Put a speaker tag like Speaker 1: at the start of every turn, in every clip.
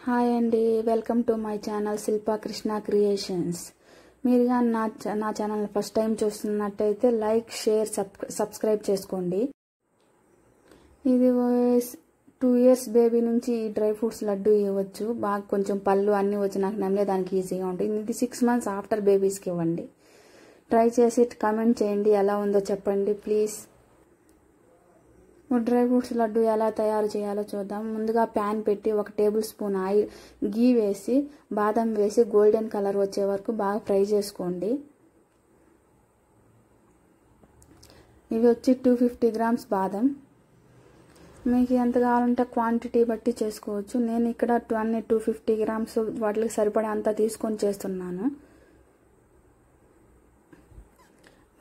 Speaker 1: Hi అండి, welcome to my channel Shilpa Krishna creations. మీరుగా నా ఛానల్ ఫస్ట్ టైం చూస్తున్నట్టయితే లైక్, షేర్, సబ్స్క్రైబ్ చేసుకోండి. ఇది 2 years బేబీ నుంచి ఈ డ్రై ఫ్రూట్స్ లడ్డు ఇవ్వచ్చు. బాగా కొంచెం పళ్ళు అన్నీ వచ్చి నాకు నమ్మలేదానికి ఈజీగా ఉంటుంది. ఇది 6 months ఆఫ్టర్ బేబీస్కి ఇవ్వండి. ట్రై చేసి కామెంట్ చేయండి, ఎలా ఉందో చెప్పండి ప్లీజ్. డ్రై ఫ్రూట్స్ లడ్డు ఎలా తయారు చేయాలో చూద్దాం. ముందుగా ప్యాన్ పెట్టి 1 tablespoon స్పూన్ గీ వేసి బాదం వేసి గోల్డెన్ కలర్ వచ్చే వరకు బాగా ఫ్రై చేసుకోండి. ఇవి వచ్చి 250 grams బాదం. మీకు ఎంత కావాలంటే క్వాంటిటీ బట్టి చేసుకోవచ్చు. నేను ఇక్కడ 250 grams వాటికి సరిపడా అంతా తీసుకొని చేస్తున్నాను.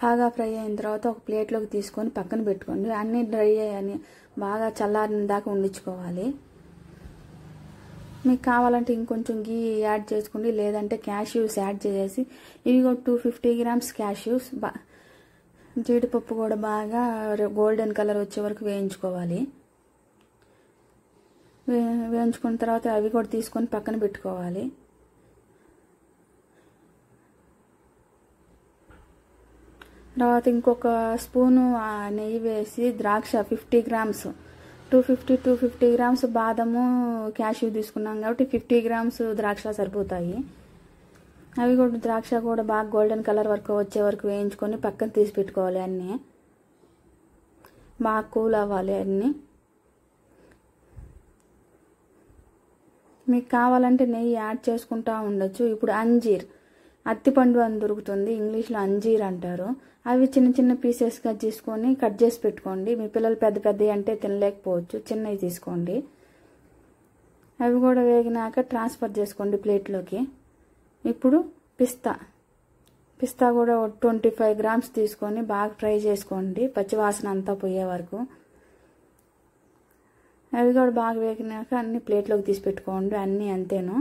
Speaker 1: బాగా ఫ్రై అయిన తర్వాత ఒక ప్లేట్లోకి తీసుకొని పక్కన పెట్టుకోండి. అన్నీ డ్రై అయ్యాయని బాగా చల్లారిన దాకా ఉండించుకోవాలి. మీకు కావాలంటే ఇంకొంచెం గీ యాడ్ చేసుకోండి, లేదంటే క్యాష్యూస్ యాడ్ చేసేసి ఇవి కూడా 250 grams క్యాష్యూస్, జీడిపప్పు కూడా బాగా గోల్డెన్ కలర్ వచ్చే వరకు వేయించుకోవాలి. వేయించుకున్న తర్వాత అవి కూడా తీసుకొని పక్కన పెట్టుకోవాలి. తర్వాత ఇంకొక స్పూను నెయ్యి వేసి ద్రాక్ష 50 grams, 250 grams బాదము క్యాష్యూ తీసుకున్నాం కాబట్టి 50 grams ద్రాక్ష సరిపోతాయి. అవి కూడా ద్రాక్ష కూడా బాగా గోల్డెన్ కలర్ వరకు వచ్చే వరకు వేయించుకొని పక్కన తీసి పెట్టుకోవాలి. అన్నీ బాగా కూల్ అవ్వాలి. అన్నీ మీకు కావాలంటే నెయ్యి యాడ్ చేసుకుంటూ ఉండొచ్చు. ఇప్పుడు అంజీర్, అత్తిపండు అని దొరుకుతుంది, ఇంగ్లీష్లో అంజీర్ అంటారు. అవి చిన్న చిన్న పీసెస్గా తీసుకొని కట్ చేసి పెట్టుకోండి. మీ పిల్లలు పెద్ద పెద్దవి అంటే తినలేకపోవచ్చు, చిన్నవి తీసుకోండి. అవి కూడా వేగినాక ట్రాన్స్ఫర్ చేసుకోండి ప్లేట్లోకి. ఇప్పుడు పిస్తా కూడా 25 grams తీసుకొని బాగా ఫ్రై చేసుకోండి, పచ్చివాసన అంతా పోయే వరకు. అవి కూడా బాగా వేగినాక అన్ని ప్లేట్లోకి తీసి పెట్టుకోండి. అన్నీ అంతేను.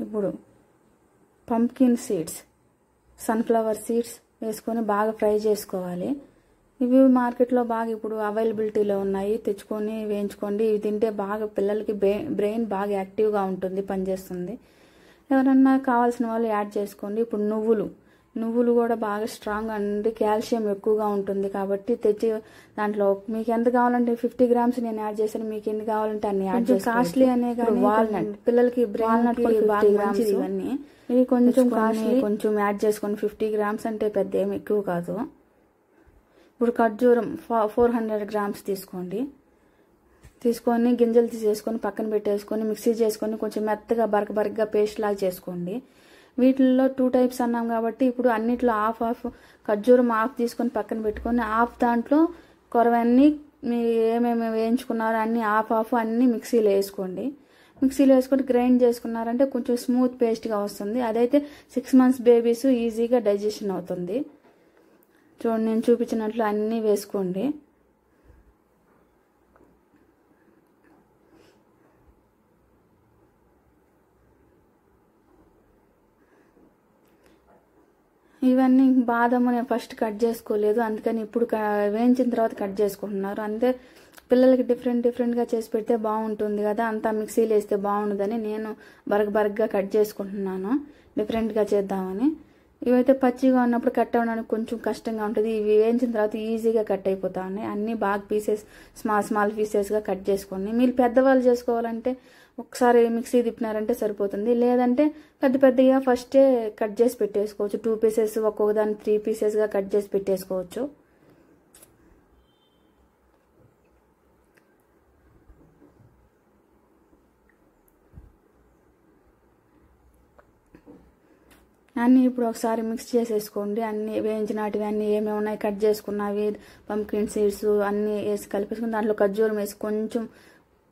Speaker 1: ఇప్పుడు పంప్కిన్ సీడ్స్, సన్ఫ్లవర్ సీడ్స్ వేసుకొని బాగా ఫ్రై చేసుకోవాలి. ఇవి మార్కెట్లో బాగా ఇప్పుడు అవైలబిలిటీలో ఉన్నాయి, తెచ్చుకొని వేయించుకోండి. ఇవి తింటే బాగా పిల్లలకి బ్రెయిన్ బాగా యాక్టివ్గా ఉంటుంది, పనిచేస్తుంది. ఎవరన్నా కావాల్సిన వాళ్ళు యాడ్ చేసుకోండి. ఇప్పుడు నువ్వులు కూడా బాగా స్ట్రాంగ్ అండి, కాల్షియం ఎక్కువగా ఉంటుంది కాబట్టి తెచ్చి దాంట్లో మీకు ఎంత కావాలంటే 50 grams నేను యాడ్ చేశాను, మీకు ఎన్ని కావాలంటే అన్ని యాడ్ చేసి. కాస్ట్లీ అనే కానీ వాల్నట్ పిల్లలకి వాల్నట్ 50 grams ఇవన్నీ ఇవి కొంచెం కాస్ట్లీ, కొంచెం యాడ్ చేసుకొని 50 grams అంటే పెద్ద ఏమి ఎక్కువ కాదు. ఇప్పుడు ఖర్జూరం 400 grams తీసుకొని గింజలు తీసేసుకొని పక్కన పెట్టేసుకొని మిక్సీ చేసుకొని కొంచెం మెత్తగా బరకగా పేస్ట్ లాగా చేసుకోండి. వీటిల్లో 2 types అన్నాం కాబట్టి ఇప్పుడు అన్నిట్లో హాఫ్ ఖర్జూరం హాఫ్ తీసుకొని పక్కన పెట్టుకొని హాఫ్ దాంట్లో కొరవన్నీ మీరు ఏమేమి వేయించుకున్నారో అన్నీ హాఫ్ అన్నీ మిక్సీలో వేసుకోండి. మిక్సీలో వేసుకొని గ్రైండ్ చేసుకున్నారంటే కొంచెం స్మూత్ పేస్ట్గా వస్తుంది. అదైతే 6 months బేబీస్ ఈజీగా డైజెషన్ అవుతుంది. చూడండి, నేను చూపించినట్లు అన్నీ వేసుకోండి. ఇవన్నీ బాదము నేను ఫస్ట్ కట్ చేసుకోలేదు, అందుకని ఇప్పుడు వేయించిన తర్వాత కట్ చేసుకుంటున్నారు. అంతే పిల్లలకి డిఫరెంట్గా చేసి పెడితే బాగుంటుంది కదా, అంతా మిక్సీలో వేస్తే బాగుండదని నేను బరకగా కట్ చేసుకుంటున్నాను, డిఫరెంట్గా చేద్దామని. ఇవైతే పచ్చిగా ఉన్నప్పుడు కట్ అవ్వడానికి కొంచెం కష్టంగా ఉంటుంది. ఇవి వేయించిన తర్వాత ఈజీగా కట్ అయిపోతా ఉన్నాయి. అన్నీ బాగా పీసెస్ స్మాల్ పీసెస్గా కట్ చేసుకోండి. మీరు పెద్దవాళ్ళు చేసుకోవాలంటే ఒకసారి మిక్సీ తిప్పినారంటే సరిపోతుంది, లేదంటే పెద్దగా ఫస్టే కట్ చేసి పెట్టేసుకోవచ్చు. 2 pieces ఒక్కొక్క దాన్ని 3 piecesగా కట్ చేసి పెట్టేసుకోవచ్చు. అన్నీ ఇప్పుడు ఒకసారి మిక్స్ చేసేసుకోండి. అన్నీ వేయించినటివి అన్నీ ఏమేమి ఉన్నాయి కట్ చేసుకున్నవి, పంప్కిన్ సీడ్స్ అన్నీ వేసి కలిపేసుకుని దాంట్లో ఖర్జూరం వేసి కొంచెం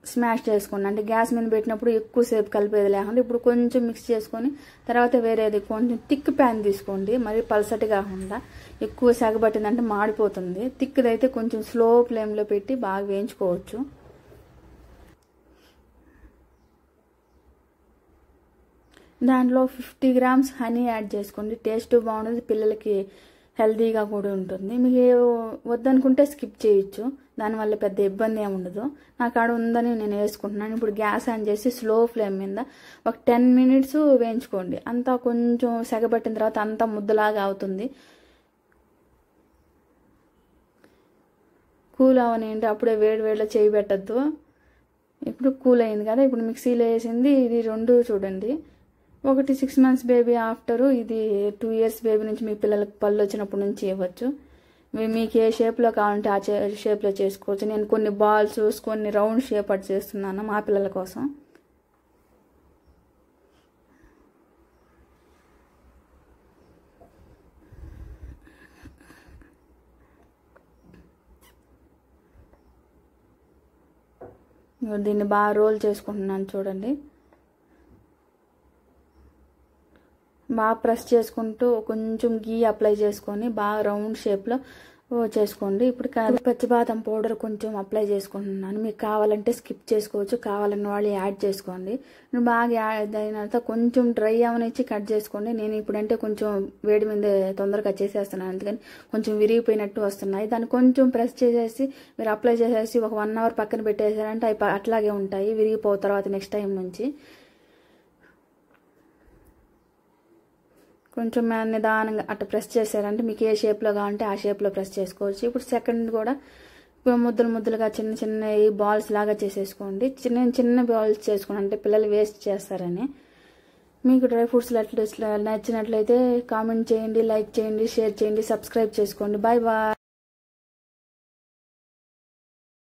Speaker 1: స్మాష్ చేసుకోండి. అంటే గ్యాస్ మీద పెట్టినప్పుడు ఎక్కువసేపు కలిపేది లేకుండా ఇప్పుడు కొంచెం మిక్స్ చేసుకొని తర్వాత వేరేది కొంచెం థిక్ ప్యాన్ తీసుకోండి. మరి పల్సటి కాకుండా ఎక్కువ సెగబట్టిందంటే మాడిపోతుంది. థిక్దైతే కొంచెం స్లో ఫ్లేమ్లో పెట్టి బాగా వేయించుకోవచ్చు. దాంట్లో 50 grams హనీ యాడ్ చేసుకోండి. టేస్ట్ బాగుంటుంది, పిల్లలకి హెల్తీగా కూడా ఉంటుంది. మీకు వద్దనుకుంటే స్కిప్ చేయొచ్చు, దానివల్ల పెద్ద ఇబ్బంది ఏమి ఉండదు. నాకు ఆడ ఉందని నేను వేసుకుంటున్నాను. ఇప్పుడు గ్యాస్ ఆన్ చేసి స్లో ఫ్లేమ్ మీద ఒక 10 minutes వేయించుకోండి. అంతా కొంచెం సెగబెట్టిన తర్వాత అంతా ముద్దలాగా అవుతుంది. కూల్ అవనియండి, అప్పుడే వేడి వేడిలో చేయి పెట్టద్దు. ఇప్పుడు కూల్ అయింది కదా, ఇప్పుడు మిక్సీలో వేసింది ఇది 2 చూడండి. ఒకటి 6 months బేబీ ఆఫ్టరు, ఇది 2 years బేబీ నుంచి మీ పిల్లలకు పళ్ళు వచ్చినప్పటి నుంచి ఇవ్వచ్చు. మీకు ఏ షేప్లో కావాలంటే ఆ షేప్లో చేసుకోవచ్చు. నేను కొన్ని బాల్స్ కొన్ని రౌండ్ షేప్ అటు చేస్తున్నాను మా పిల్లల కోసం. దీన్ని బాగా రోల్ చేసుకుంటున్నాను చూడండి. బాగా ప్రెస్ చేసుకుంటూ కొంచెం గీ అప్లై చేసుకొని బాగా రౌండ్ షేప్లో చేసుకోండి. ఇప్పుడు పచ్చి బాదం పౌడర్ కొంచెం అప్లై చేసుకుంటున్నాను. మీకు కావాలంటే స్కిప్ చేసుకోవచ్చు, కావాలన్న వాళ్ళు యాడ్ చేసుకోండి. బాగా యాడ్ అయిన తర్వాత కొంచెం డ్రై అవనిచ్చి కట్ చేసుకోండి. నేను ఇప్పుడంటే కొంచెం వేడి మీద తొందరగా చేసేస్తున్నాను, అందుకని కొంచెం విరిగిపోయినట్టు వస్తున్నాయి. దాన్ని కొంచెం ప్రెస్ చేసేసి మీరు అప్లై చేసేసి ఒక 1 hour పక్కన పెట్టేసారంటే అవి అట్లాగే ఉంటాయి, విరిగిపో తర్వాత నెక్స్ట్ టైం నుంచి. కొంచెం నిదానంగా అట్లా ప్రెస్ చేశారంటే మీకు ఏ షేప్లో కావాలంటే ఆ షేప్లో ప్రెస్ చేసుకోవచ్చు. ఇప్పుడు సెకండ్ కూడా ముద్దలుగా చిన్న చిన్న బాల్స్ లాగా చేసేసుకోండి. చిన్న బాల్స్ చేసుకోండి, అంటే పిల్లలు వేస్ట్ చేస్తారని. మీకు డ్రై ఫ్రూట్స్ నచ్చినట్లయితే కామెంట్ చేయండి, లైక్ చేయండి, షేర్ చేయండి, సబ్స్క్రైబ్ చేసుకోండి. Bye bye.